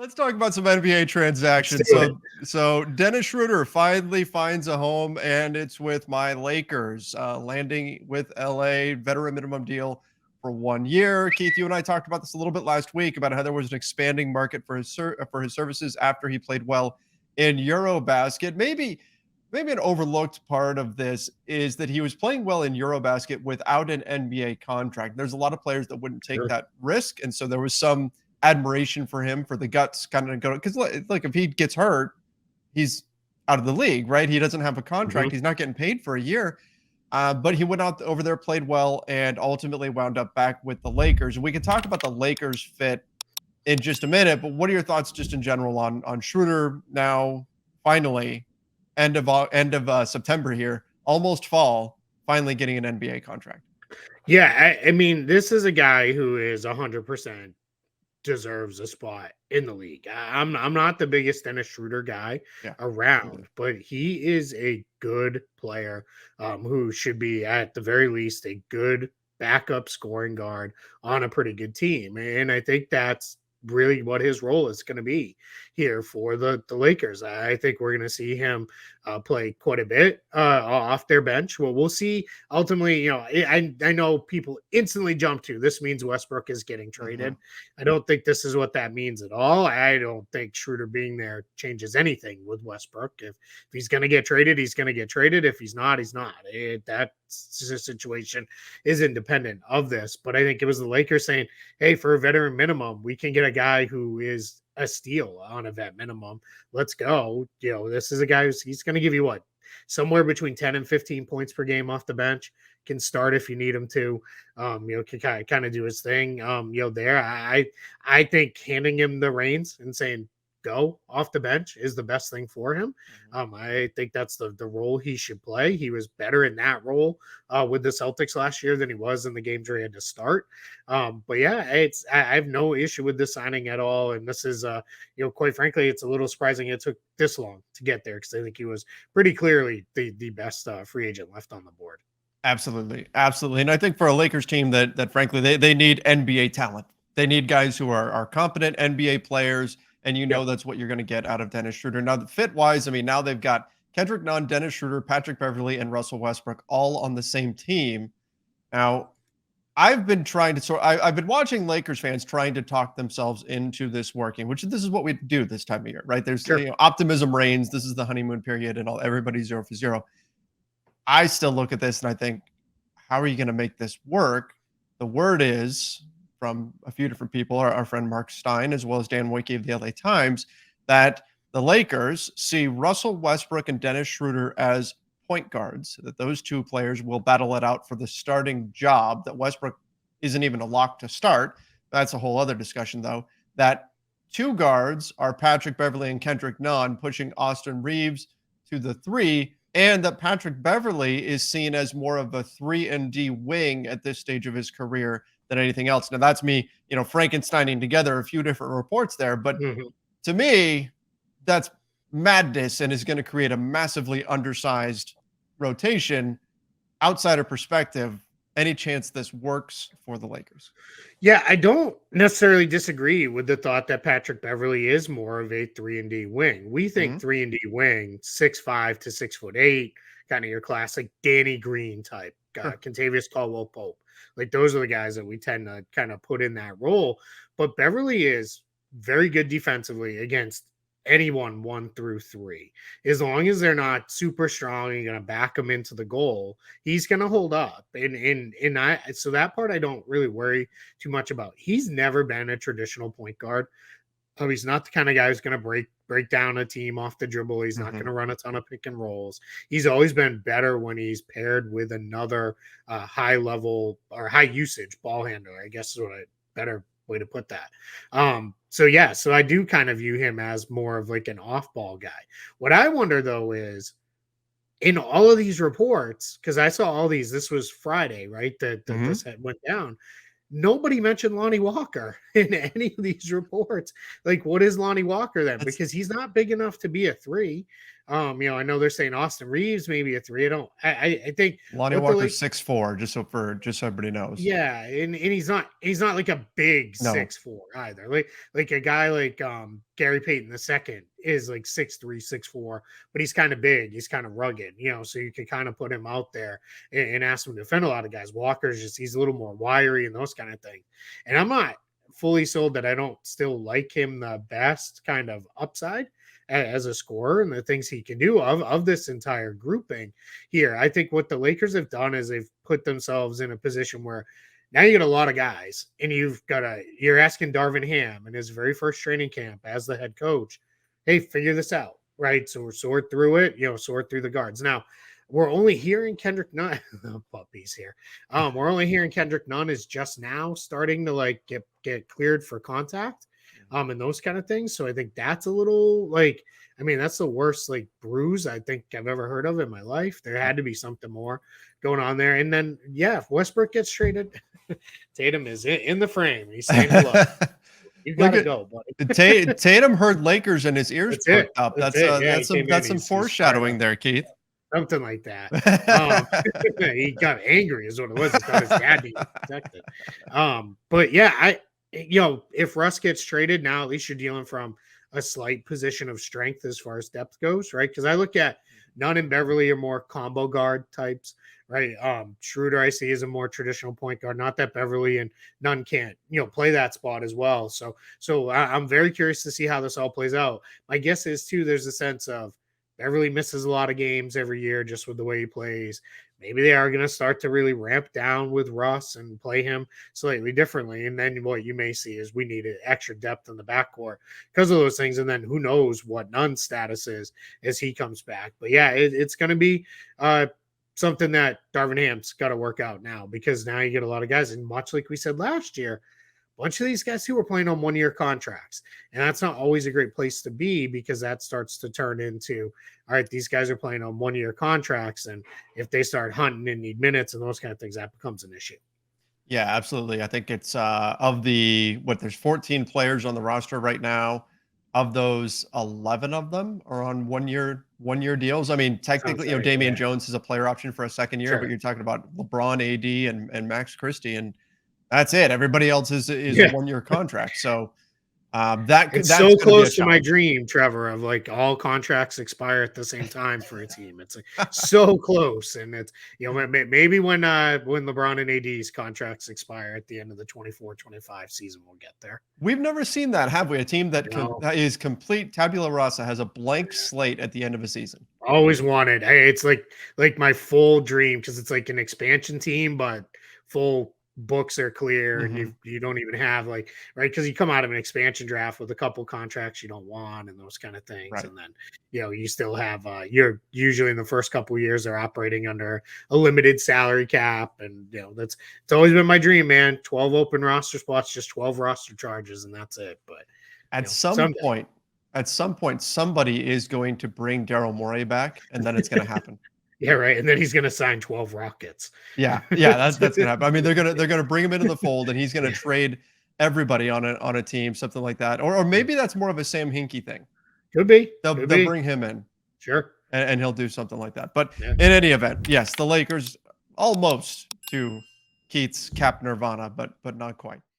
Let's talk about some NBA Let's transactions. do it. So Dennis Schroder finally finds a home, and it's with my Lakers, landing with LA, veteran minimum deal for 1 year. Keith, you and I talked about this a little bit last week about how there was an expanding market for his services after he played well in EuroBasket. Maybe an overlooked part of this is that he was playing well in EuroBasket without an NBA contract. There's a lot of players that wouldn't take Sure. that risk, and so there was some admiration for him for the guts kind of go because like if he gets hurt, he's out of the league, right? He doesn't have a contract. Mhm. He's not getting paid for a year. But he went out over there, played well, and ultimately wound up back with the Lakers. And we can talk about the Lakers fit in just a minute. But what are your thoughts, just in general, on Schroeder now? Finally, end of September here, almost fall, finally getting an NBA contract. Yeah, I mean, this is a guy who is 100% deserves a spot in the league. I'm not the biggest Dennis Schroeder guy Yeah, around, but he is a good player who should be at the very least a good backup scoring guard on a pretty good team. And I think that's really what his role is going to be here for the Lakers. I think we're going to see him play quite a bit off their bench. Well, we'll see. Ultimately, I know people instantly jump to this means Westbrook is getting hmm traded. I don't think this is what that means at all. I don't think Schroeder being there changes anything with Westbrook. If he's going to get traded, he's going to get traded. If he's not, he's not. That situation is independent of this. But I think it was the Lakers saying, hey, for a veteran minimum, we can get a guy who is a steal on a vet minimum. Let's go. This is a guy he's going to give you what? Somewhere between 10 and 15 points per game off the bench, can start if you need him to, can kind of do his thing. There, I think handing him the reins and saying, go off the bench is the best thing for him. I think that's the role he should play. He was better in that role with the Celtics last year than he was in the games where he had to start. But yeah, I have no issue with this signing at all. And this is, quite frankly, it's a little surprising it took this long to get there because I think he was pretty clearly the best free agent left on the board. Absolutely, absolutely. And I think for a Lakers team that frankly they need NBA talent. They need guys who are competent NBA players, and Yep. that's what you're going to get out of Dennis Schroeder. Now, the fit wise, I mean, now they've got Kendrick Nunn, Dennis Schroeder, Patrick Beverley, and Russell Westbrook all on the same team. Now, I've been trying to I've been watching Lakers fans trying to talk themselves into this working, which this is what we do this time of year, right? There's Sure. optimism reigns. This is the honeymoon period, and everybody's 0 for 0. I still look at this and I think, how are you going to make this work? The word is from a few different people, our friend Mark Stein, as well as Dan Wojcicki of the LA Times, that the Lakers see Russell Westbrook and Dennis Schroeder as point guards, that those two players will battle it out for the starting job, that Westbrook isn't even a lock to start. That's a whole other discussion, though. That two guards are Patrick Beverley and Kendrick Nunn, pushing Austin Reeves to the three, and that Patrick Beverley is seen as more of a 3-and-D wing at this stage of his career than anything else. Now, that's me, Frankensteining together a few different reports there, but Mhm. to me, that's madness and is going to create a massively undersized rotation. Outsider perspective, any chance this works for the Lakers? Yeah, I don't necessarily disagree with the thought that Patrick Beverly is more of a 3-and-D wing. We think Mhm. 3-and-D wing, 6'5" to 6'8", kind of your classic Danny Green type, Sure. Contavious Caldwell Pope. Like those are the guys that we tend to kind of put in that role. But Beverly is very good defensively against anyone 1 through 3. As long as they're not super strong, you're going to back them into the goal. He's going to hold up. And I so that part I don't really worry too much about. He's never been a traditional point guard. He's not the kind of guy who's going to break down a team off the dribble. He's not going Mhm. to run a ton of pick and rolls. He's always been better when he's paired with another high level or high usage ball handler, I guess is what a better way to put that. So I do kind of view him as more of like an off ball guy. What I wonder though is in all of these reports, because I saw all these, this was Friday, right? That this Mhm. had went down. Nobody mentioned Lonnie Walker in any of these reports. Like, what is Lonnie Walker then? That's Because he's not big enough to be a 3. I know they're saying Austin Reeves maybe a 3. I think Lonnie what the Walker's like 6'4", just so everybody knows. yeah, and he's not like a big No. 6'4" either. Like a guy like Gary Payton the second is like 6'3", 6'4", but he's kind of big, he's kind of rugged, so you can kind of put him out there and ask him to defend a lot of guys. Walker's just he's a little more wiry and those kind of things. And I'm not fully sold that I don't still like him the best kind of upside as a scorer and the things he can do of this entire grouping here. I think what the Lakers have done is they've put themselves in a position where now you get a lot of guys and you're asking Darvin Ham in his very first training camp as the head coach, hey, figure this out, right? So we're sort through it, sort through the guards. Now we're only hearing Kendrick Nunn puppies here. We're only hearing Kendrick Nunn is just now starting to like get cleared for contact. And those kind of things. So I think that's a little like, I mean, that's the worst like bruise I think I've ever heard of in my life. There had to be something more going on there. And then, yeah, if Westbrook gets traded, Tatum is in the frame. He's saying hello. You got to go, buddy. Tatum heard Lakers and his ears That's it. perked up. That's it. Yeah, That's some foreshadowing there, Keith. Something like that. He got angry, is what it was. He thought his dad being protected. But yeah, if Russ gets traded now, at least you're dealing from a slight position of strength as far as depth goes, right? Because I look at Nunn and Beverly are more combo guard types, right? Schroeder I see is a more traditional point guard. Not that Beverly and Nunn can't, play that spot as well. So I'm very curious to see how this all plays out. My guess is too, there's a sense of Beverly misses a lot of games every year just with the way he plays. Maybe they are going to start to really ramp down with Russ and play him slightly differently. And then what you may see is we need extra depth in the backcourt because of those things. And then who knows what Nunn's status is as he comes back. But yeah, it's going to be something that Darvin Ham's got to work out now because now you get a lot of guys. And much like we said last year, a bunch of these guys who are playing on 1-year contracts. And that's not always a great place to be because that starts to turn into, all right, these guys are playing on 1-year contracts. And if they start hunting and need minutes and those kind of things, that becomes an issue. Yeah, absolutely. I think it's there's 14 players on the roster right now. Of those, 11 of them are on one-year deals. I mean, technically, Right, Damian yeah. Jones is a player option for a second year, Sure. but you're talking about LeBron, AD, and Max Christie, and that's it. Everybody else is Yeah. a 1-year contract. So It's so close to my dream, Trevor, of like all contracts expire at the same time for a team. It's like so close, and it's maybe when LeBron and AD's contracts expire at the end of the 24-25 season, we'll get there. We've never seen that, have we? A team that No. that is complete tabula rasa, has a blank slate at the end of a season. Always wanted. Hey, it's like my full dream because it's like an expansion team, but full books are clear and you don't even have right because you come out of an expansion draft with a couple contracts you don't want and those kind of things, Right. and then you still have you're usually in the first couple of years they're operating under a limited salary cap, and it's always been my dream, man. 12 open roster spots, just 12 roster charges, and that's it. But at some point, somebody is going to bring Daryl Morey back, and then it's going to happen. Yeah, right. And then he's going to sign 12 Rockets. Yeah, that's going to happen. I mean, they're going to bring him into the fold, and he's going to trade everybody on a team, something like that. Or maybe that's more of a Sam Hinkie thing. Could be. They'll bring him in. Sure. And he'll do something like that. But in any event, yes, the Lakers almost to Keith's cap nirvana, but not quite.